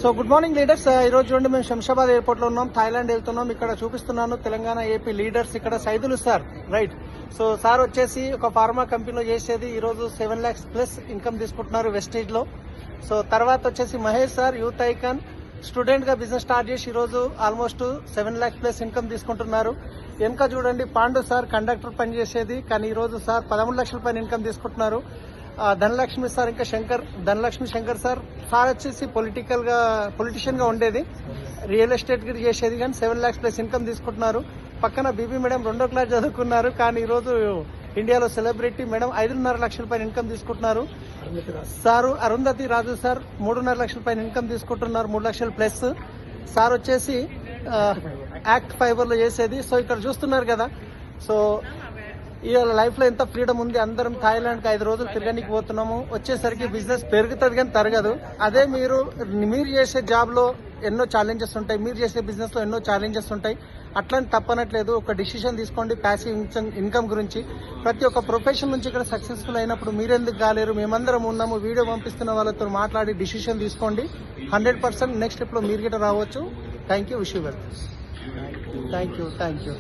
So good morning leaders. ఈ రోజు చూడండి మేము శంషాబాద్ ఎయిర్పోర్ట్ లో ఉన్నాం, థాయిలాండ్ వెళ్తున్నాం. ఇక్కడ చూపిస్తున్నాను తెలంగాణ ఏపీ లీడర్స్. ఇక్కడ Saidulu sir, right. So sir వచ్చేసి ఒక ఫార్మా కంపెనీలో చేసేది, ఈ రోజు 7 lakhs ప్లస్ ఇన్కమ్ తీసుకుంటున్నారు వెస్టేజ్ లో. సో తర్వాత వచ్చేసి Mahesh sir, youth icon, student గా బిజినెస్ స్టార్ట్ చేసి ఈ రోజు ఆల్మోస్ట్ 7 lakhs ప్లస్ ఇన్కమ్ తీసుకుంటున్నారు. వెనక చూడండి పాండు సార్, కండక్టర్ పని చేసేది, కానీ ఈ రోజు సార్ 13 లక్షల పైన ఇన్కమ్ తీసుకుంటున్నారు. ధనలక్ష్మి సార్, ఇంకా ధనలక్ష్మి శంకర్ సార్ వచ్చేసి పొలిటిషియన్ గా ఉండేది, రియల్ ఎస్టేట్ కి చేసేది, కానీ 7 lakhs ప్లస్ ఇన్కమ్ తీసుకుంటున్నారు. పక్కన బీబీ మేడం 2వ క్లాస్ చదువుకున్నారు, కానీ ఈ రోజు ఇండియాలో సెలబ్రిటీ మేడం 5.5 లక్షల పైన ఇన్కమ్ తీసుకుంటున్నారు. సారు అరుంధతి రాజు సార్ 3.5 లక్షల పైన ఇన్కమ్ తీసుకుంటున్నారు, 3 లక్షలు ప్లస్. సార్ వచ్చేసి యాక్ట్ ఫైబర్ లో చేసేది. సో ఇక్కడ చూస్తున్నారు కదా, సో ఈ లైఫ్ లో ఎంత ఫ్రీడమ్ ఉంది. అందరం థాయిలాండ్ కి 5 రోజులు తిరగడానికి పోతున్నాము. వచ్చేసరికి బిజినెస్ పెరుగుతుంది కానీ తరగదు. అదే మీరు చేసే జాబ్ లో ఎన్నో ఛాలెంజెస్ ఉంటాయి, మీరు చేసే బిజినెస్ లో ఎన్నో ఛాలెంజెస్ ఉంటాయి. అట్లని తప్పనట్లేదు. ఒక డిసిషన్ తీసుకోండి ప్యాసివ్ ఇన్కమ్ గురించి. ప్రతి ఒక్క ప్రొఫెషన్ నుంచి ఇక్కడ సక్సెస్ఫుల్ అయినప్పుడు మీరెందుకు కాలేరు? మేమందరం ఉన్నాము. వీడియో పంపిస్తున్న వాళ్ళతో మాట్లాడి డిసిషన్ తీసుకోండి. 100% నెక్స్ట్ స్టెప్ లో మీరు గిట్ట రావచ్చు. Thank you. Wish you well. Thank you.